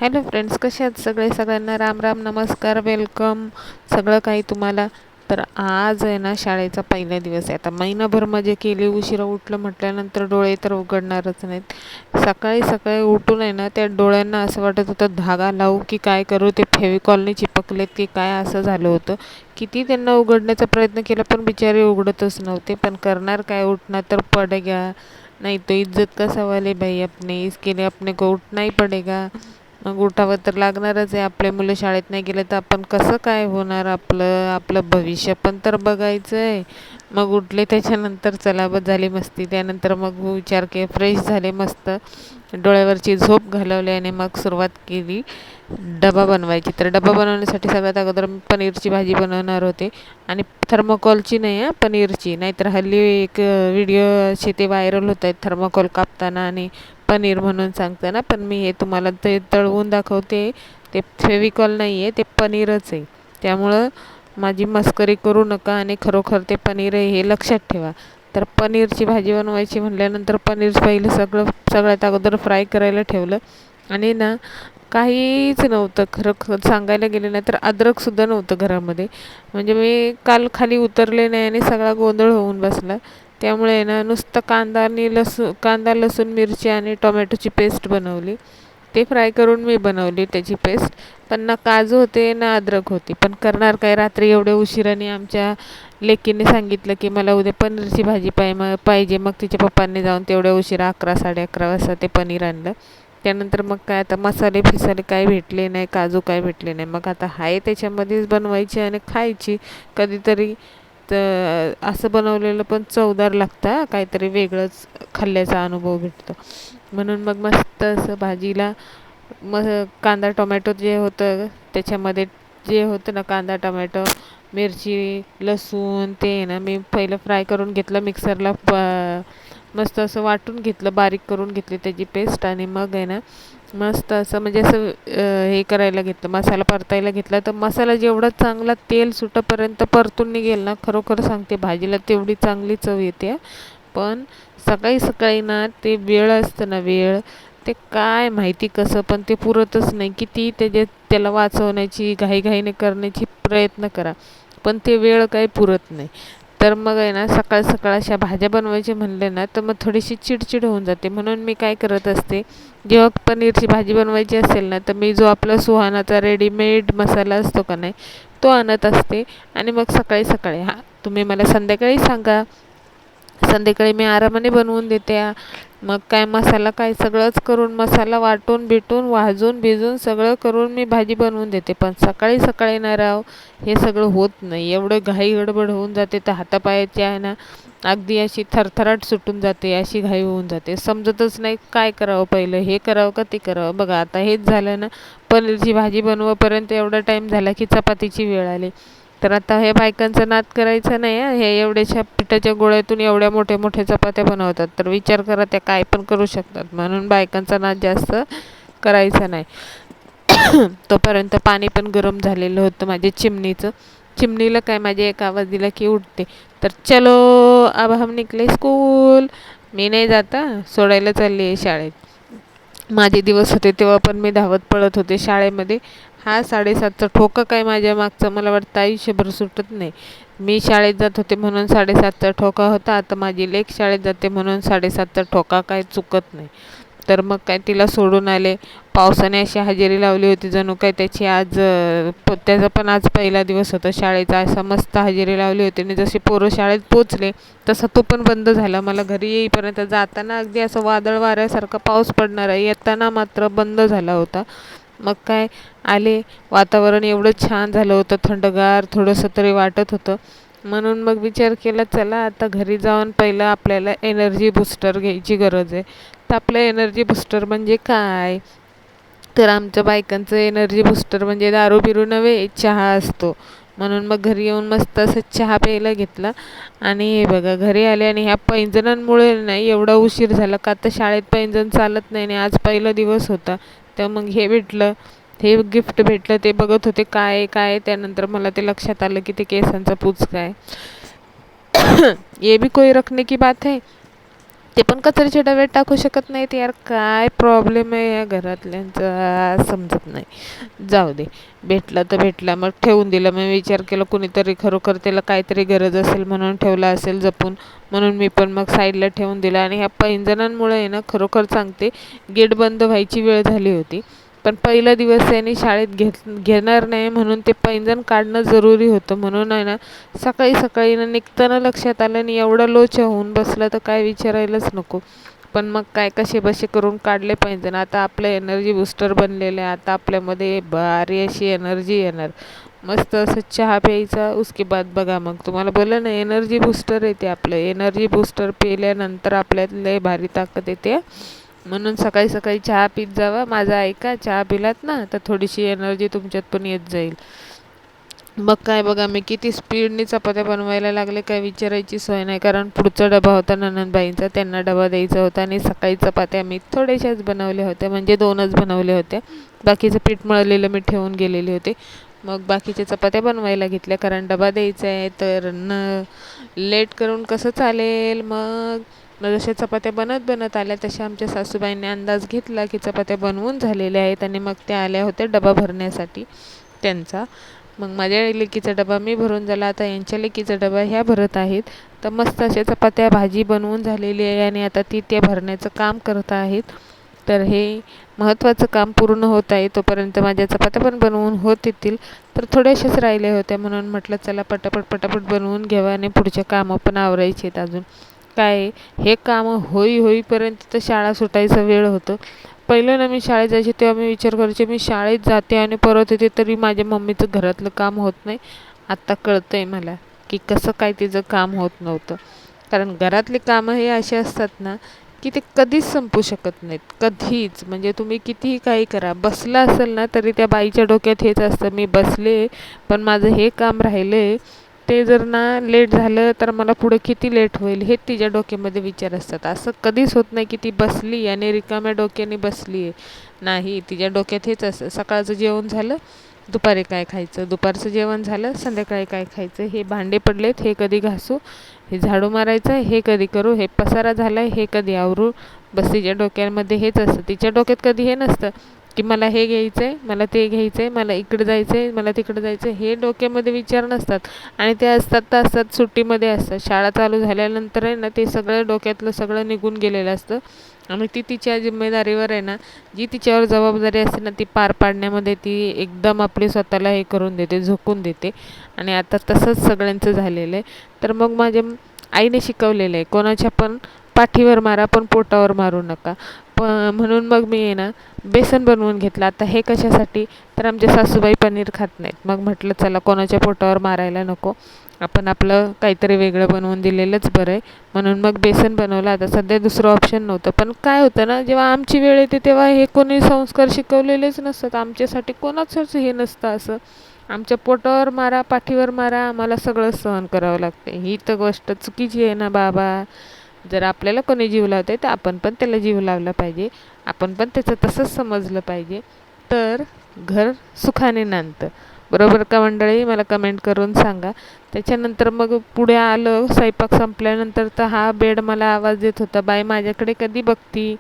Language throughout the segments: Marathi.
हॅलो फ्रेंड्स, कसे आहात सगळे? सगळ्यांना राम राम, नमस्कार, वेलकम सगळं काही तुम्हाला. तर आज आहे ना शाळेचा पहिला दिवस आहे. आता महिनाभर मजे केली, उशिरा उठलं म्हटल्यानंतर डोळे तर उघडणारच नाहीत. सकाळी सकाळी उठून आहे ना त्या डोळ्यांना असं वाटत होतं धागा लावू की काय करू, ते फेविकॉलने चिपकलेत की काय, असं झालं होतं. किती त्यांना उघडण्याचा प्रयत्न केला पण बिचारे उघडतच नव्हते. पण करणार काय, उठणार तर पडेगा, नहीं तो इज्जत का सवाल है भाई, अपने इसके लिए अपने को उठना ही पडेगा. मग उठावं तर लागणारच आहे. आपले मुलं शाळेत नाही गेले तर आपण कसं काय होणार, आपलं आपलं भविष्य पण तर बघायचं आहे. मग उठले त्याच्यानंतर चला बस झाली मस्ती. त्यानंतर मग विचार के फ्रेश झाले, मस्त डोळ्यावरची झोप घालवली आणि मग सुरुवात केली डबा बनवायची. तर डबा बनवण्यासाठी सगळ्यात अगोदर मी पनीरची भाजी बनवणार होते. आणि थर्मोकॉलची नाही आहे, पनीरची. नाहीतर हल्ली एक व्हिडिओ असे ते व्हायरल होत आहेत थर्मोकॉल कापताना आणि पनीर म्हणून सांगताना. पण मी हे तुम्हाला ते तळवून दाखवते. ते फेविकॉल नाही आहे, ते पनीरच आहे. त्यामुळं माझी मस्करी करू नका आणि खरोखर ते पनीर आहे हे लक्षात ठेवा. तर पनीरची भाजी बनवायची म्हटल्यानंतर पनीर पहिलं सगळ्यात अगोदर फ्राय करायला ठेवलं. आणि ना काहीच नव्हतं, खरं सांगायला गेले ना तर अद्रकसुद्धा नव्हतं घरामध्ये. म्हणजे मी काल खाली उतरले नाही आणि सगळा गोंधळ होऊन बसला. त्यामुळे ना नुसतं कांदा लसूण मिरची आणि टोमॅटोची पेस्ट बनवली. ते फ्राय करून मी बनवली त्याची पेस्ट. पण ना काजू होते ना अद्रक होती. पण करणार काय, रात्री एवढ्या उशिराने आमच्या लेकीने सांगितलं की मला उद्या पनीरची भाजी पाहिजे. मग तिच्या पप्पांनी जाऊन तेवढ्या उशिरा 11 11:30 वाजता ते पनीर आणलं. त्यानंतर मग काय, आता मसाले फिसाले काय भेटले नाही, काजू काय भेटले नाही. मग आता हाय त्याच्यामध्येच बनवायची आणि खायची कधीतरी. तर असं बनवलेलं पण चवदार लागतं, काहीतरी वेगळंच खाल्ल्याचा अनुभव भेटतो. म्हणून मग मस्त असं भाजीला कांदा टोमॅटो जे होतं त्याच्यामध्ये, जे होतं ना कांदा टोमॅटो मिरची लसूण, ते ना मी पहिलं फ्राय करून घेतलं मिक्सरला. मस्त असं वाटून घेतलं, बारीक करून घेतली त्याची पेस्ट. आणि मग आहे ना मस्त असं म्हणजे असं हे करायला घेतलं, मसाला परतायला घेतला. तर मसाला जेवढा चांगला तेल सुटपर्यंत परतून निघेल ना, खरोखर सांगते भाजीला तेवढी चांगली चव येते. पण सकाळी सकाळी ना ते वेळ असतं ना, वेळ ते काय माहिती कसं पण ते पुरतच नाही. किती त्याला वाचवण्याची घाईघाईने करण्याची प्रयत्न करा, पण ते वेळ काही पुरत नाही. तर मग आहे ना सकाळ सकाळ अशा भाज्या बनवायचे म्हणले ना तर मग थोडीशी चिडचिड होऊन जाते. म्हणून मी काय करत असते, जेव्हा पनीरची भाजी बनवायची असेल ना तर मी जो आपला सुहानाचा रेडीमेड मसाला असतो का नाही, तो आणत असते. आणि मग सकाळी सकाळी तुम्ही मला संध्याकाळी सांगा, संध्याकाळी मी आरामाने बनवून देते. मग काय मसाला काय सगळंच करून, मसाला वाटून बिटून भाजून भिजून सगळं करून मी भाजी बनवून देते. पण सकाळी सकाळी ना राव, हे सगळं होत नाही. एवढं घाई गडबड होऊन जाते तर हातापायाची आहे ना अगदी अशी थरथराट सुटून जाते, अशी घाई होऊन जाते. समजतच नाही काय करावं, पहिलं हे करावं का ते करावं. बघा आता हेच झालं ना, पनीरची भाजी बनवपर्यंत एवढा टाईम झाला की चपातीची वेळ आली. तर आता हे बायकांचा नाद करायचा नाही. हे एवढ्याशा पिठाच्या गोळ्यातून एवढ्या मोठ्या मोठ्या चपात्या बनवतात. तर विचार करा त्या काय पण करू शकतात. म्हणून बायकांचा नाद जास्त करायचा नाही. तोपर्यंत पाणी पण गरम झालेलं होतं माझ्या चिमणीचं. चिमणीला काय माझे एक आवाज दिला की उठते. तर चलो अब हम निकले स्कूल. मी नाही जाता, सोडायला चालली आहे शाळेत. माझे दिवस होते तेव्हा पण मी धावत पळत होते शाळेमध्ये. हा 7:30चा ठोका काय माझ्या मागचा मला वाटतं आयुष्यभर सुटत नाही. मी शाळेत जात होते म्हणून 7:30चा ठोका होता. आता माझी लेक शाळेत जाते म्हणून 7:30चा ठोका काय चुकत नाही. तर मग काय तिला सोडून आले. पावसाने अशी हजेरी लावली होती जणू काय त्याची आज त्याचा पण आज पहिला दिवस होता शाळेचा. असा मस्त हजेरी लावली होती आणि जसे पोरं शाळेत पोचले तसा तो पण बंद झाला. मला घरी येईपर्यंत, जाताना अगदी असं वादळ वाऱ्यासारखा पाऊस पडणार आहे, येताना मात्र बंद झाला होता. मग काय आले, वातावरण एवढं छान झालं होतं, थंडगार थोडंसं तरी वाटत होतं. म्हणून मग विचार केला चला आता घरी जाऊन पहिलं आपल्याला एनर्जी बूस्टर घ्यायची गरज आहे. तर आपलं एनर्जी बूस्टर म्हणजे काय, तर आमच्या बायकांचं एनर्जी बूस्टर म्हणजे दारू बिरू नव्हे, चहा असतो. म्हणून मग घरी येऊन मस्त असं चहा प्यायला घेतला. आणि हे बघा घरी आले आणि ह्या पैंजणांमुळे नाही एवढा उशीर झाला का, आता शाळेत पैंजण चालत नाही आणि आज पहिला दिवस होता. तर मग हे भेटलं, हे गिफ्ट भेटलं. ते बघत होते काय काय, त्यानंतर मला ते लक्षात आलं की ते केसांचा पूच काय. ये भी कोई रखने की बात है. ते पण कचऱ्याच्या डब्यात टाकू शकत नाहीत यार. काय प्रॉब्लेम आहे या घरातल्यांचा समजत नाही. जाऊ दे, भेटला तर भेटला, मग ठेवून दिलं. मी विचार केला कुणीतरी खरोखर त्याला काहीतरी गरज असेल म्हणून ठेवला असेल जपून, म्हणून मी पण मग साईडला ठेवून दिला. आणि ह्या पैंजणांमुळे आहे ना, खरोखर सांगते, गेट बंद व्हायची वेळ झाली होती. पण पहिला दिवस त्यांनी शाळेत घेणार नाही म्हणून ते पैंजण काढणं जरुरी होतं. म्हणून आहे ना, सकाळी सकाळी ना निघताना लक्षात आलं आणि एवढा लोचा होऊन बसला तर काय विचारायलाच नको. पण मग काय कसे बसे करून काढले पैंजण. आता आपलं एनर्जी बूस्टर बनलेलं आहे. आता आपल्यामध्ये भारी अशी एनर्जी येणार. मस्त असं चहा प्यायचा, उसके बाद बघा, मग तुम्हाला बोललं ना एनर्जी बूस्टर येते. आपलं एनर्जी बूस्टर पिल्यानंतर आपल्यात लय भारी ताकद येते. म्हणून सकाळी सकाळी चहा पीत जावा. माझं ऐका, चहा पिलात ना तर थोडीशी एनर्जी तुमच्यात पण येत जाईल. मग काय बघा, मी किती स्पीडने चपात्या बनवायला लागले काय विचारायची सोय नाही. कारण पुढचा डबा होता ननंदबाईंचा, त्यांना डबा द्यायचा होता. आणि सकाळी चपात्या मी थोड्याशाच बनवल्या होत्या, म्हणजे 2च बनवल्या होत्या. बाकीचं पीठ मळलेलं मी ठेवून गेलेले होते. मग बाकीच्या चपात्या बनवायला घेतल्या, कारण डबा द्यायचा आहे तर लेट करून कसं चालेल. मग जशा चपात्या बनत बनत आल्या तशा आमच्या सासूबाईंनी अंदाज घेतला की चपात्या बनवून झालेल्या आहेत. आणि मग त्या आल्या होत्या डबा भरण्यासाठी त्यांचा. मग माझ्या लेकीचा डबा मी भरून झाला, आता यांच्या लेकीचा डबा ह्या भरत आहेत. तर मस्त अशा चपात्या भाजी बनवून झालेली आहे आणि आता ती त्या भरण्याचं काम करत आहेत. तर हे महत्त्वाचं काम पूर्ण होत आहे तोपर्यंत माझ्या चपात्या पण बनवून होत येतील. तर थोड्याशाच राहिल्या होत्या म्हणून म्हटलं चला पटापट पटापट बनवून घ्यावं आणि पुढचे कामं पण आवरायचे आहेत अजून. काय हे कामं होईपर्यंत तर शाळा सुटायचा वेळ होतं. पहिलं ना मी शाळेत जायचे तेव्हा मी विचार करायचे मी शाळेत जाते आणि परत येते तरी माझ्या मम्मीचं घरातलं काम होत नाही. आत्ता कळतं आहे मला की कसं काय तिचं काम होत नव्हतं. कारण घरातली कामं हे असे असतात ना की ते कधीच संपू शकत नाहीत, कधीच. म्हणजे तुम्ही कितीही काही करा, बसला असेल ना तरी त्या बाईच्या डोक्यात हेच असतं, मी बसले पण माझं हे काम राहिलं आहे, ते जर ना लेट झालं तर मला पुढे किती लेट होईल, हे तिच्या डोक्यामध्ये विचार असतात. असं कधीच होत नाही की ती बसली आणि रिकाम्या डोक्याने बसली आहे. नाही, तिच्या डोक्यात हेच असतं, सकाळचं जेवण झालं, दुपारी काय खायचं, दुपारचं जेवण झालं, संध्याकाळी काय खायचं, हे भांडे पडलेत हे कधी घासू, हे झाडू मारायचं आहे हे कधी करू, हे पसारा झाला आहे हे कधी आवरू. बस तिच्या डोक्यामध्ये हेच असतं. तिच्या डोक्यात कधी हे नसतं की मला हे घ्यायचं आहे, मला ते घ्यायचं आहे, मला इकडं जायचं आहे, मला तिकडं जायचं आहे, हे डोक्यामध्ये विचार नसतात. आणि ते असतात तर असतात, सुट्टीमध्ये असतात. शाळा चालू झाल्यानंतर आहे ना ते सगळं डोक्यातलं सगळं निघून गेलेलं असतं. आणि ती तिच्या जिम्मेदारीवर आहे ना, जी तिच्यावर जबाबदारी असते ना ती पार पाडण्यामध्ये ती एकदम आपली स्वतःला हे करून देते, झोकून देते. आणि आता तसंच सगळ्यांचं झालेलं आहे. तर मग माझ्या आईने शिकवलेलं आहे, कोणाच्या पण पाठीवर मारा पण पोटावर मारू नका. म्हणून मग मी आहे ना बेसन बनवून घेतलं. आता हे कशासाठी, तर आमच्या सासूबाई पनीर खात नाहीत. मग म्हटलं चला कोणाच्या पोटावर मारायला नको, आपण आपलं काहीतरी वेगळं बनवून दिलेलंच बरं आहे. म्हणून मग बेसन बनवलं. आता सध्या दुसरं ऑप्शन नव्हतं. पण काय होतं ना, जेव्हा आमची वेळ येते तेव्हा हे कोणी संस्कार शिकवलेलेच नसतात. आमच्यासाठी कोणाचंच हे नसतं असं. आमच्या पोटावर मारा, पाठीवर मारा, आम्हाला सगळं सहन करावं लागतं. ही तर गोष्ट चुकीची आहे ना बाबा. जर आपल्याला कोणी जीव लावते तर आपण पण त्याला जीव लावला पाहिजे, आपण पण त्याचं तसंच समजलं पाहिजे. तर घर सुखाने नांदतं. बरोबर का मंडळी, मला कमेंट करून सांगा. त्याच्यानंतर मग पुढे आलं, स्वयंपाक संपल्यानंतर तर हा बेड मला आवाज देत होता, बाई माझ्याकडे कधी बघती,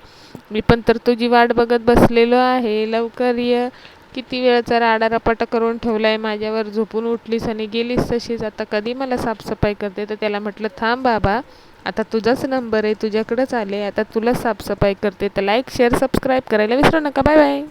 मी पण तर तुझी वाट बघत बसलेलो आहे, लवकर ये. किती वेळचा राडारापाटा करून ठेवला आहे माझ्यावर, झोपून उठलीस आणि गेलीस तशीच. आता कधी मला साफसफाई करते. तर त्याला म्हटलं थांब बाबा, आता तुझाच नंबर आहे, तुझ्याकडंच आले, आता तुला साफसफाई करते. तर लाईक शेअर सबस्क्राईब करायला विसरू नका. Bye bye.